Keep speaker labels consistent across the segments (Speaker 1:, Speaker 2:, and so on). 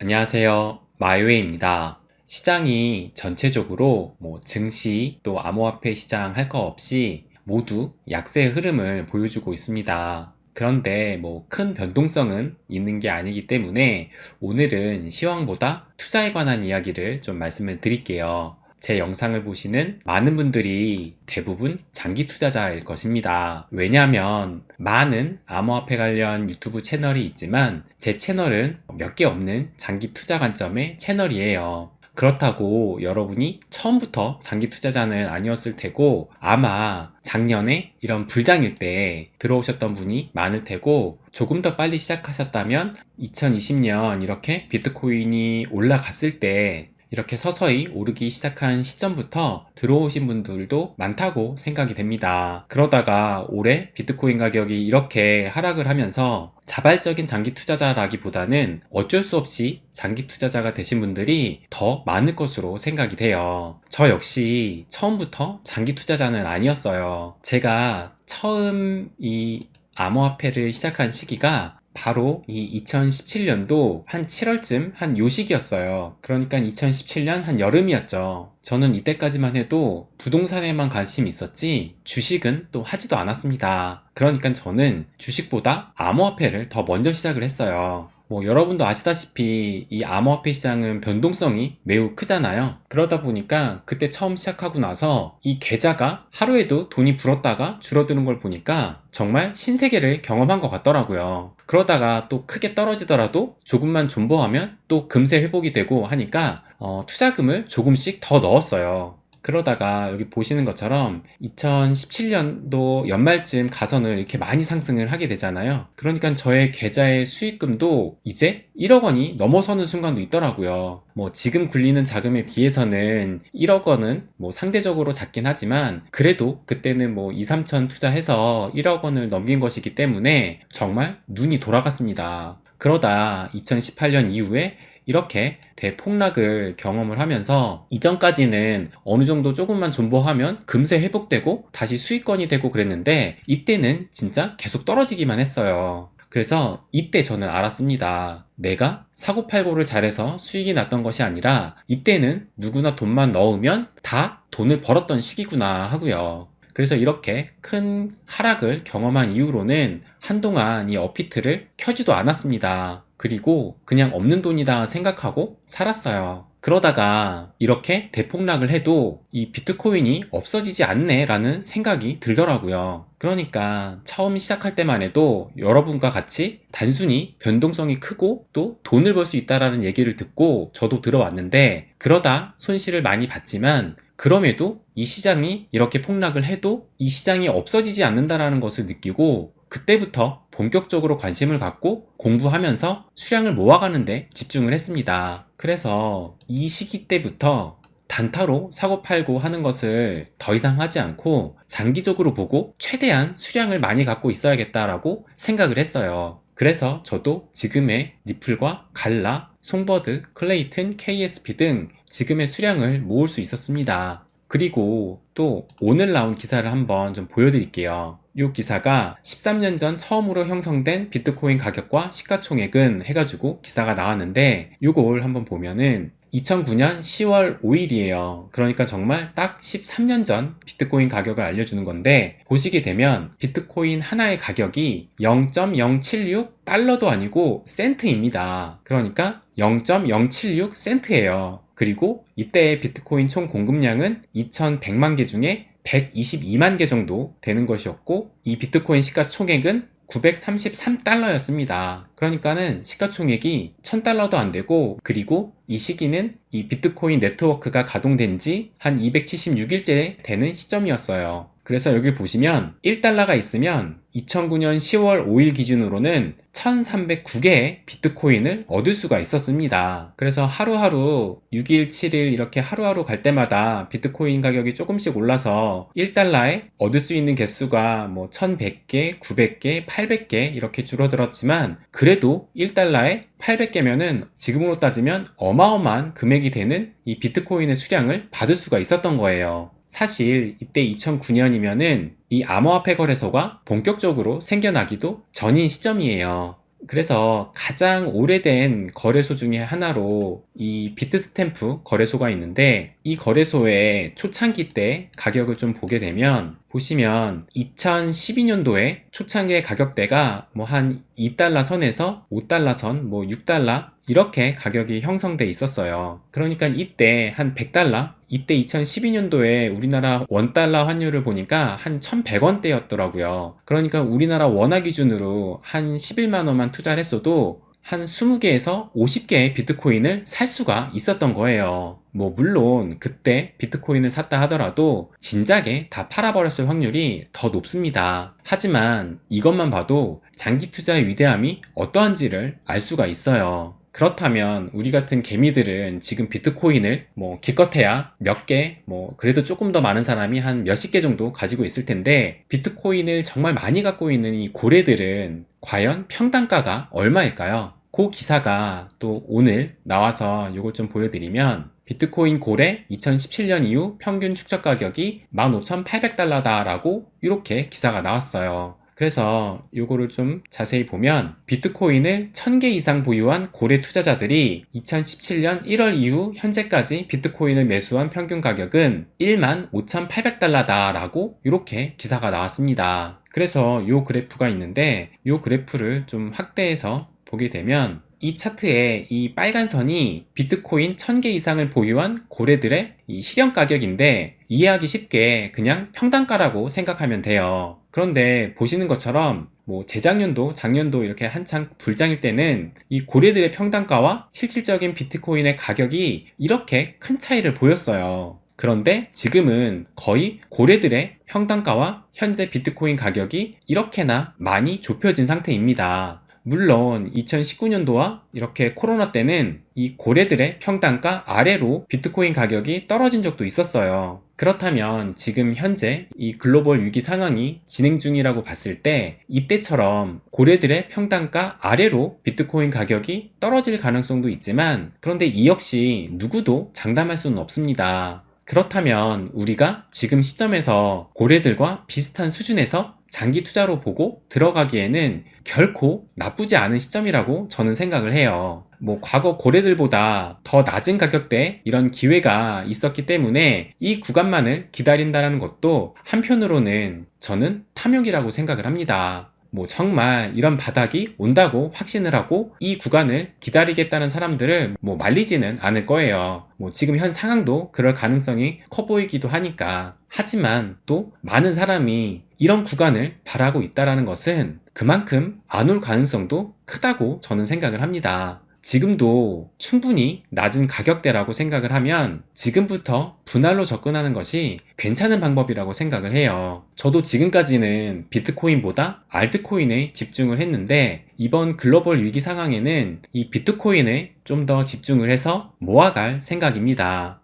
Speaker 1: 안녕하세요. 마이웨이입니다. 시장이 전체적으로 증시 또 암호화폐 시장 할 거 없이 모두 약세의 흐름을 보여주고 있습니다. 그런데 큰 변동성은 있는 게 아니기 때문에 오늘은 시황보다 투자에 관한 이야기를 좀 말씀을 드릴게요. 제 영상을 보시는 많은 분들이 대부분 장기 투자자일 것입니다. 왜냐하면 많은 암호화폐 관련 유튜브 채널이 있지만 제 채널은 몇 개 없는 장기 투자 관점의 채널이에요. 그렇다고 여러분이 처음부터 장기 투자자는 아니었을 테고 아마 작년에 이런 불장일 때 들어오셨던 분이 많을 테고 조금 더 빨리 시작하셨다면 2020년 이렇게 비트코인이 올라갔을 때 이렇게 서서히 오르기 시작한 시점부터 들어오신 분들도 많다고 생각이 됩니다. 그러다가 올해 비트코인 가격이 이렇게 하락을 하면서 자발적인 장기 투자자라기보다는 어쩔 수 없이 장기 투자자가 되신 분들이 더 많을 것으로 생각이 돼요. 저 역시 처음부터 장기 투자자는 아니었어요. 제가 처음 이 암호화폐를 시작한 시기가 바로 이 2017년도 한 7월쯤 한 요 시기였어요. 그러니까 2017년 한 여름이었죠. 저는 이때까지만 해도 부동산에만 관심이 있었지 주식은 또 하지도 않았습니다. 그러니까 저는 주식보다 암호화폐를 더 먼저 시작을 했어요. 여러분도 아시다시피 이 암호화폐 시장은 변동성이 매우 크잖아요. 그러다 보니까 그때 처음 시작하고 나서 이 계좌가 하루에도 돈이 불었다가 줄어드는 걸 보니까 정말 신세계를 경험한 것 같더라고요. 그러다가 또 크게 떨어지더라도 조금만 존버하면 또 금세 회복이 되고 하니까 투자금을 조금씩 더 넣었어요. 그러다가 여기 보시는 것처럼 2017년도 연말쯤 가서는 이렇게 많이 상승을 하게 되잖아요. 그러니까 저의 계좌의 수익금도 이제 1억 원이 넘어서는 순간도 있더라고요. 지금 굴리는 자금에 비해서는 1억 원은 상대적으로 작긴 하지만 그래도 그때는 2, 3천 투자해서 1억 원을 넘긴 것이기 때문에 정말 눈이 돌아갔습니다. 그러다 2018년 이후에 이렇게 대폭락을 경험을 하면서 이전까지는 어느 정도 조금만 존버하면 금세 회복되고 다시 수익권이 되고 그랬는데 이때는 진짜 계속 떨어지기만 했어요. 그래서 이때 저는 알았습니다. 내가 사고팔고를 잘해서 수익이 났던 것이 아니라 이때는 누구나 돈만 넣으면 다 돈을 벌었던 시기구나 하고요. 그래서 이렇게 큰 하락을 경험한 이후로는 한동안 이 업비트를 켜지도 않았습니다. 그리고 그냥 없는 돈이다 생각하고 살았어요. 그러다가 이렇게 대폭락을 해도 이 비트코인이 없어지지 않네 라는 생각이 들더라고요. 그러니까 처음 시작할 때만 해도 여러분과 같이 단순히 변동성이 크고 또 돈을 벌 수 있다라는 얘기를 듣고 저도 들어왔는데 그러다 손실을 많이 봤지만 그럼에도 이 시장이 이렇게 폭락을 해도 이 시장이 없어지지 않는다라는 것을 느끼고 그때부터 본격적으로 관심을 갖고 공부하면서 수량을 모아가는데 집중을 했습니다. 그래서 이 시기 때부터 단타로 사고 팔고 하는 것을 더 이상 하지 않고 장기적으로 보고 최대한 수량을 많이 갖고 있어야겠다라고 생각을 했어요. 그래서 저도 지금의 니플과 갈라, 송버드, 클레이튼, KSP 등 지금의 수량을 모을 수 있었습니다. 그리고 또 오늘 나온 기사를 한번 좀 보여드릴게요. 이 기사가 13년 전 처음으로 형성된 비트코인 가격과 시가총액은 해가지고 기사가 나왔는데 이걸 한번 보면은 2009년 10월 5일이에요. 그러니까 정말 딱 13년 전 비트코인 가격을 알려주는 건데 보시게 되면 비트코인 하나의 가격이 0.076달러도 아니고 센트입니다. 그러니까 0.076 센트예요. 그리고 이때의 비트코인 총 공급량은 2100만 개 중에 122만 개 정도 되는 것이었고 이 비트코인 시가총액은 933달러였습니다. 그러니까는 시가총액이 1000달러도 안 되고 그리고 이 시기는 이 비트코인 네트워크가 가동된 지 한 276일째 되는 시점이었어요. 그래서 여기 보시면 1달러가 있으면 2009년 10월 5일 기준으로는 1309개의 비트코인을 얻을 수가 있었습니다. 그래서 하루하루 6일, 7일 이렇게 하루하루 갈 때마다 비트코인 가격이 조금씩 올라서 1달러에 얻을 수 있는 개수가 1100개, 900개, 800개 이렇게 줄어들었지만 그래도 1달러에 800개면은 지금으로 따지면 어마어마한 금액이 되는 이 비트코인의 수량을 받을 수가 있었던 거예요. 사실 이때 2009년이면은 이 암호화폐 거래소가 본격적으로 생겨나기도 전인 시점이에요. 그래서 가장 오래된 거래소 중에 하나로 이 비트스탬프 거래소가 있는데, 이 거래소의 초창기 때 가격을 좀 보게 되면 보시면 2012년도에 초창기의 가격대가 뭐 한 2달러 선에서 5달러 선, 뭐 6달러 이렇게 가격이 형성돼 있었어요. 그러니까 이때 한 100달러? 이때 2012년도에 우리나라 원달러 환율을 보니까 한 1100원대였더라고요. 그러니까 우리나라 원화 기준으로 한 11만 원만 투자를 했어도 한 20개에서 50개의 비트코인을 살 수가 있었던 거예요. 뭐 물론 그때 비트코인을 샀다 하더라도 진작에 다 팔아버렸을 확률이 더 높습니다. 하지만 이것만 봐도 장기 투자의 위대함이 어떠한지를 알 수가 있어요. 그렇다면 우리 같은 개미들은 지금 비트코인을 뭐 기껏해야 몇 개, 뭐 그래도 조금 더 많은 사람이 한 몇십 개 정도 가지고 있을 텐데, 비트코인을 정말 많이 갖고 있는 이 고래들은 과연 평단가가 얼마일까요? 그 기사가 또 오늘 나와서 이걸 좀 보여드리면, 비트코인 고래 2017년 이후 평균 축적 가격이 15,800달러다 라고 이렇게 기사가 나왔어요. 그래서 요거를 좀 자세히 보면 비트코인을 1000개 이상 보유한 고래 투자자들이 2017년 1월 이후 현재까지 비트코인을 매수한 평균 가격은 15,800달러다 라고 이렇게 기사가 나왔습니다. 그래서 요 그래프가 있는데, 요 그래프를 좀 확대해서 보게 되면 이 차트에 이 빨간 선이 비트코인 1000개 이상을 보유한 고래들의 이 실현 가격인데, 이해하기 쉽게 그냥 평단가라고 생각하면 돼요. 그런데 보시는 것처럼 뭐 재작년도, 작년도 이렇게 한창 불장일 때는 이 고래들의 평단가와 실질적인 비트코인의 가격이 이렇게 큰 차이를 보였어요. 그런데 지금은 거의 고래들의 평단가와 현재 비트코인 가격이 이렇게나 많이 좁혀진 상태입니다. 물론 2019년도와 이렇게 코로나 때는 이 고래들의 평단가 아래로 비트코인 가격이 떨어진 적도 있었어요. 그렇다면 지금 현재 이 글로벌 위기 상황이 진행 중이라고 봤을 때 이때처럼 고래들의 평단가 아래로 비트코인 가격이 떨어질 가능성도 있지만, 그런데 이 역시 누구도 장담할 수는 없습니다. 그렇다면 우리가 지금 시점에서 고래들과 비슷한 수준에서 장기 투자로 보고 들어가기에는 결코 나쁘지 않은 시점이라고 저는 생각을 해요. 뭐 과거 고래들보다 더 낮은 가격대에 이런 기회가 있었기 때문에 이 구간만을 기다린다는 것도 한편으로는 저는 탐욕이라고 생각을 합니다. 뭐 정말 이런 바닥이 온다고 확신을 하고 이 구간을 기다리겠다는 사람들을 뭐 말리지는 않을 거예요. 뭐 지금 현 상황도 그럴 가능성이 커 보이기도 하니까. 하지만 또 많은 사람이 이런 구간을 바라고 있다는 것은 그만큼 안 올 가능성도 크다고 저는 생각을 합니다. 지금도 충분히 낮은 가격대라고 생각을 하면 지금부터 분할로 접근하는 것이 괜찮은 방법이라고 생각을 해요. 저도 지금까지는 비트코인보다 알트코인에 집중을 했는데, 이번 글로벌 위기 상황에는 이 비트코인에 좀 더 집중을 해서 모아갈 생각입니다.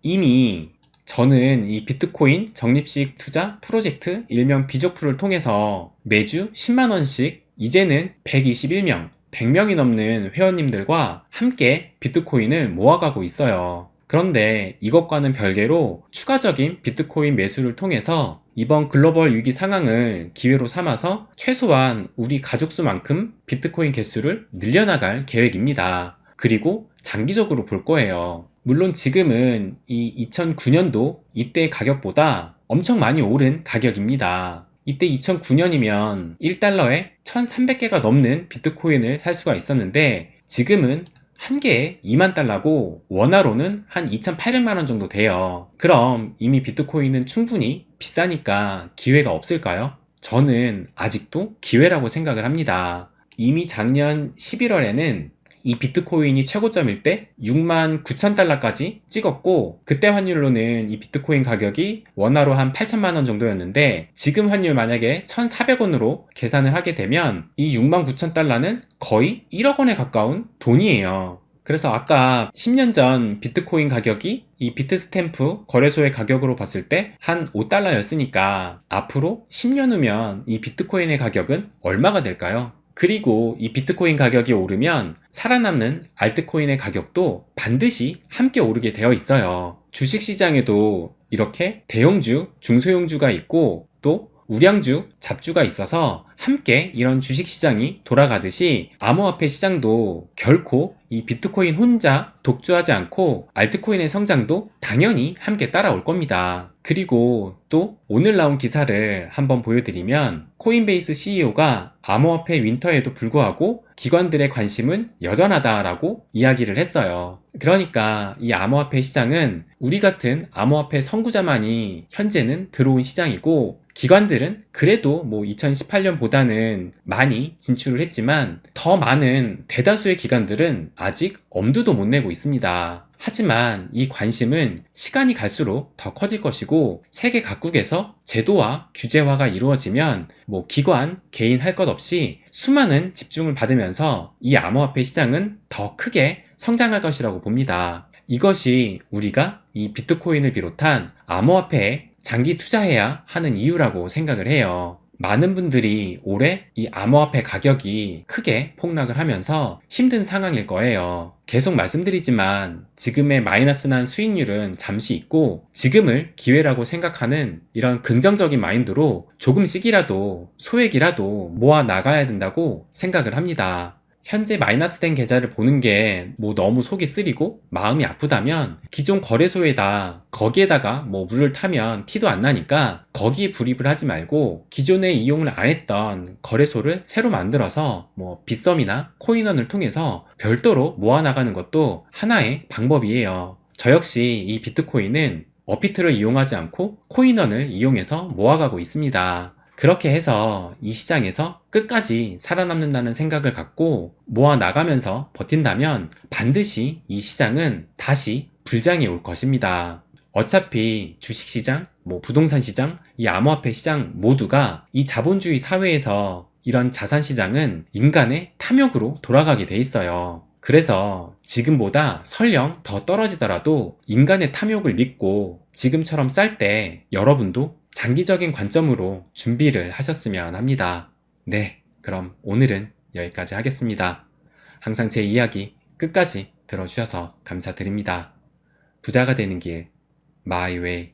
Speaker 1: 이미 저는 이 비트코인 적립식 투자 프로젝트 일명 비조프를 통해서 매주 10만원씩 이제는 121명 100명이 넘는 회원님들과 함께 비트코인을 모아가고 있어요. 그런데 이것과는 별개로 추가적인 비트코인 매수를 통해서 이번 글로벌 위기 상황을 기회로 삼아서 최소한 우리 가족 수만큼 비트코인 개수를 늘려나갈 계획입니다. 그리고 장기적으로 볼 거예요. 물론 지금은 이 2009년도 이때 가격보다 엄청 많이 오른 가격입니다. 이때 2009년이면 1달러에 1300개가 넘는 비트코인을 살 수가 있었는데, 지금은 한 개에 2만 달러고 원화로는 한 2800만원 정도 돼요. 그럼 이미 비트코인은 충분히 비싸니까 기회가 없을까요? 저는 아직도 기회라고 생각을 합니다. 이미 작년 11월에는 이 비트코인이 최고점일 때 69,000달러까지 찍었고, 그때 환율로는 이 비트코인 가격이 원화로 한 8천만원 정도였는데, 지금 환율 만약에 1,400원으로 계산을 하게 되면 이 69,000달러는 거의 1억 원에 가까운 돈이에요. 그래서 아까 10년 전 비트코인 가격이 이 비트스탬프 거래소의 가격으로 봤을 때 한 5달러였으니까 앞으로 10년 후면 이 비트코인의 가격은 얼마가 될까요? 그리고 이 비트코인 가격이 오르면 살아남는 알트코인의 가격도 반드시 함께 오르게 되어 있어요. 주식시장에도 이렇게 대형주, 중소형주가 있고 또 우량주, 잡주가 있어서 함께 이런 주식시장이 돌아가듯이 암호화폐 시장도 결코 이 비트코인 혼자 독주하지 않고 알트코인의 성장도 당연히 함께 따라올 겁니다. 그리고 또 오늘 나온 기사를 한번 보여드리면 코인베이스 CEO가 암호화폐 윈터에도 불구하고 기관들의 관심은 여전하다라고 이야기를 했어요. 그러니까 이 암호화폐 시장은 우리 같은 암호화폐 선구자만이 현재는 들어온 시장이고, 기관들은 그래도 2018년보다는 많이 진출을 했지만 더 많은 대다수의 기관들은 아직 엄두도 못 내고 있습니다. 하지만 이 관심은 시간이 갈수록 더 커질 것이고, 세계 각국에서 제도와 규제화가 이루어지면 기관, 개인 할 것 없이 수많은 집중을 받으면서 이 암호화폐 시장은 더 크게 성장할 것이라고 봅니다. 이것이 우리가 이 비트코인을 비롯한 암호화폐에 장기 투자해야 하는 이유라고 생각을 해요. 많은 분들이 올해 이 암호화폐 가격이 크게 폭락을 하면서 힘든 상황일 거예요. 계속 말씀드리지만 지금의 마이너스 난 수익률은 잠시 있고, 지금을 기회라고 생각하는 이런 긍정적인 마인드로 조금씩이라도 소액이라도 모아 나가야 된다고 생각을 합니다. 현재 마이너스 된 계좌를 보는 게 너무 속이 쓰리고 마음이 아프다면 기존 거래소에다 거기에다가 물을 타면 티도 안 나니까 거기에 불입을 하지 말고, 기존에 이용을 안 했던 거래소를 새로 만들어서 빗썸이나 코인원을 통해서 별도로 모아나가는 것도 하나의 방법이에요. 저 역시 이 비트코인은 업비트를 이용하지 않고 코인원을 이용해서 모아가고 있습니다. 그렇게 해서 이 시장에서 끝까지 살아남는다는 생각을 갖고 모아 나가면서 버틴다면 반드시 이 시장은 다시 불장이 올 것입니다. 어차피 주식시장, 부동산 시장, 이 암호화폐 시장 모두가 이 자본주의 사회에서 이런 자산시장은 인간의 탐욕으로 돌아가게 돼 있어요. 그래서 지금보다 설령 더 떨어지더라도 인간의 탐욕을 믿고 지금처럼 쌀 때 여러분도 장기적인 관점으로 준비를 하셨으면 합니다. 네, 그럼 오늘은 여기까지 하겠습니다. 항상 제 이야기 끝까지 들어주셔서 감사드립니다. 부자가 되는 길, 마이웨이.